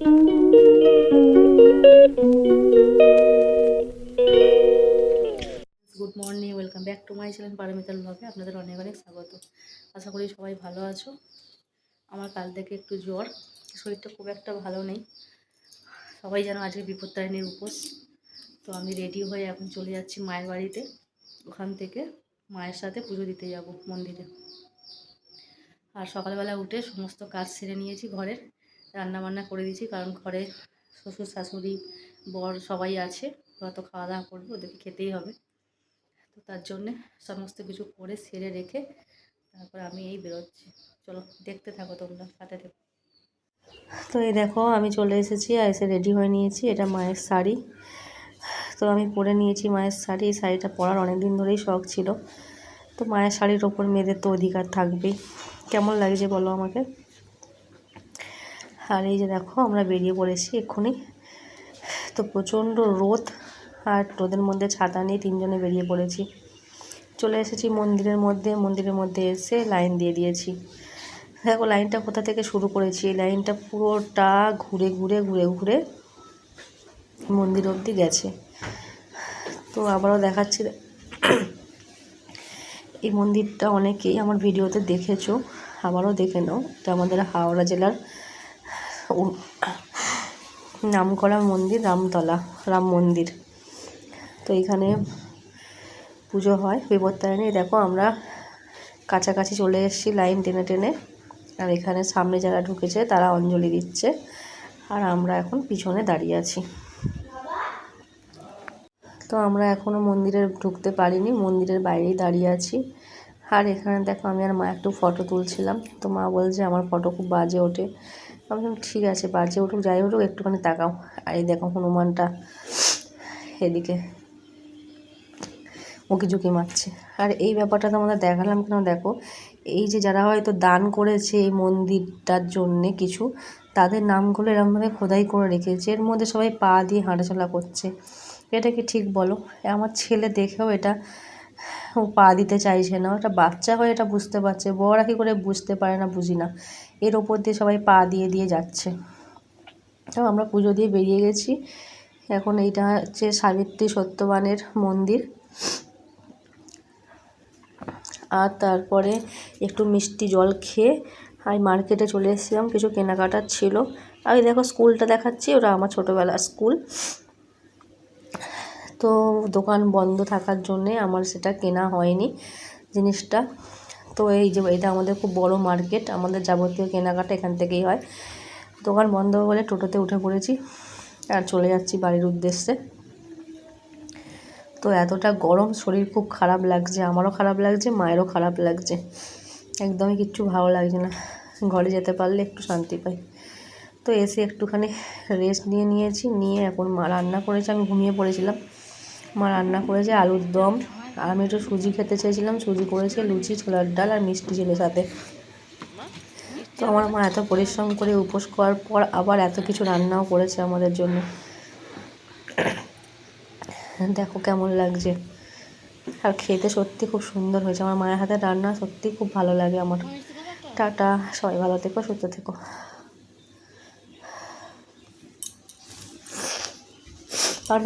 Good morning, welcome back to my channel পারমিতাল ব্লগে। আপনাদের অনেক অনেক স্বাগত। আশা করি সবাই ভালো আছো। আমার কাল থেকে একটু জ্বর, শরীরটা খুব একটা ভালো নেই। সবাই যেন আজকে বিপত্তারিণীর উপোস। তো আমি রেডি হয়ে এখন চলে যাচ্ছি মায়ের বাড়িতে। ওখান থেকে মায়ের সাথে পুজো দিতে যাব মন্দিরে। আর সকালবেলা উঠে সমস্ত কাজ সেরে নিয়েছি, ঘরের রান্নাবান্না করে দিয়েছি, কারণ ঘরে শ্বশুর শাশুড়ি বর সবাই আছে। ওরা তো খাওয়া দাওয়া করবে, ওদেরকে খেতেই হবে। তো তার জন্যে সমস্ত কিছু করে সেরে রেখে তারপর আমি এই বেরোচ্ছি। চলো দেখতে থাকো, তোমরা সাথে থেকো। তো এই দেখো আমি চলে এসেছি, আর এসে রেডি হয়ে নিয়েছি। এটা মায়ের শাড়ি, তো আমি পরে নিয়েছি মায়ের শাড়ি। এই শাড়িটা পরার অনেক দিন ধরেই শখ ছিল। তো মায়ের শাড়ির ওপর মেয়েদের তো অধিকার থাকবেই। কেমন লাগছে বলো আমাকে। আর এই যে দেখো আমরা বেরিয়ে পড়েছি এক্ষুনি। তো প্রচণ্ড রোদ, আর রোদের মধ্যে ছাতা নিয়ে তিনজনে বেরিয়ে পড়েছি। চলে এসেছি মন্দিরের মধ্যে এসে লাইন দিয়ে দিয়েছি। দেখো লাইনটা কোথা থেকে শুরু করেছি, এই লাইনটা পুরোটা ঘুরে ঘুরে ঘুরে ঘুরে মন্দির অবধি গেছে। তো আবারও দেখাচ্ছি। এই মন্দিরটা অনেকেই আমার ভিডিওতে দেখেছো, আবারও দেখে নাও। এটা আমাদের হাওড়া জেলার নামকরা মন্দির, রাম মন্দির। তো এখানে পুজো হয় বিপত্তারিণী। দেখো আমরা কাছাকাছি চলে এসেছি লাইন টেনে টেনে। আর এখানে সামনে যারা ঢুকেছে তারা অঞ্জলি দিচ্ছে, আর আমরা এখন পিছনে দাঁড়িয়ে আছি। তো আমরা এখনও মন্দিরে ঢুকতে পারিনি, মন্দিরের বাইরেই দাঁড়িয়ে আছি। আর এখানে দেখো আমি আর মা একটু ফটো তুলছিলাম। তো মা বলছে আমার ফটো খুব বাজে ওঠে। আমি বললাম ঠিক আছে, বাজে উঠুক যাই উঠুক, একটুখানি তাকাও। আর এই দেখো হনুমানটা এদিকে উঁকিঝুঁকি মারছে। আর এই ব্যাপারটা তো আমাদের দেখালাম কেন, দেখো এই যে যারা হয়তো দান করেছে এই মন্দিরটার জন্যে কিছু, তাদের নামগুলো এরকমভাবে খোদাই করে রেখেছে। এর মধ্যে সবাই পা দিয়ে হাঁটাচলা করছে। এটা কি ঠিক বলো? আমার ছেলে দেখেও এটা ও পা দিতে চাইছে না। ওটা বাচ্চা হয়ে এটা বুঝতে পারছে, বড়রা কী করে বুঝতে পারে না বুঝি না। এর ওপর দিয়ে সবাই পা দিয়ে দিয়ে যাচ্ছে। তো আমরা পুজো দিয়ে বেরিয়ে গেছি। এখন এইটা হচ্ছে সাবিত্রী সত্যবানের মন্দির। আর তারপরে একটু মিষ্টি জল খেয়ে আমি মার্কেটে চলে এসেছিলাম, কিছু কেনাকাটার ছিল। আর দেখো স্কুলটা দেখাচ্ছি, ওটা আমার ছোটোবেলার স্কুল। তো দোকান বন্ধ থাকার জন্যে আমার সেটা কেনা হয়নি জিনিসটা। তো এই যে এটা আমাদের খুব বড় মার্কেট, আমাদের যাবতীয় কেনাকাটা এখান থেকেই হয়। দোকান বন্ধ বলে টোটোতে উঠে পড়েছি আর চলে যাচ্ছি বাড়ির উদ্দেশ্যে। তো এতটা গরম, শরীর খুব খারাপ লাগছে, আমারও খারাপ লাগছে, মায়েরও খারাপ লাগছে। একদমই কিচ্ছু ভালো লাগছে না। ঘরে যেতে পারলে একটু শান্তি পাই। তো এসে একটুখানি রেস্ট নিয়েছি, নিয়ে এখন মা রান্না করেছে। আমি ঘুমিয়ে পড়েছিলাম। মা রান্না করেছে আলুর দম, আর আমি একটু সুজি খেতে চেয়েছিলাম, সুজি করেছে, লুচি, ছোলার ডাল আর মিষ্টি ছিল সাথে। তো আমার মা এত পরিশ্রম করে উপোস করার পর আবার এত কিছু রান্নাও করেছে আমাদের জন্য। দেখো কেমন লাগছে। আর খেতে সত্যি খুব সুন্দর হয়েছে। আমার মায়ের হাতের রান্না সত্যি খুব ভালো লাগে আমার। টাটা, সবাই ভালো থেকো, সুস্থ থেকো। আর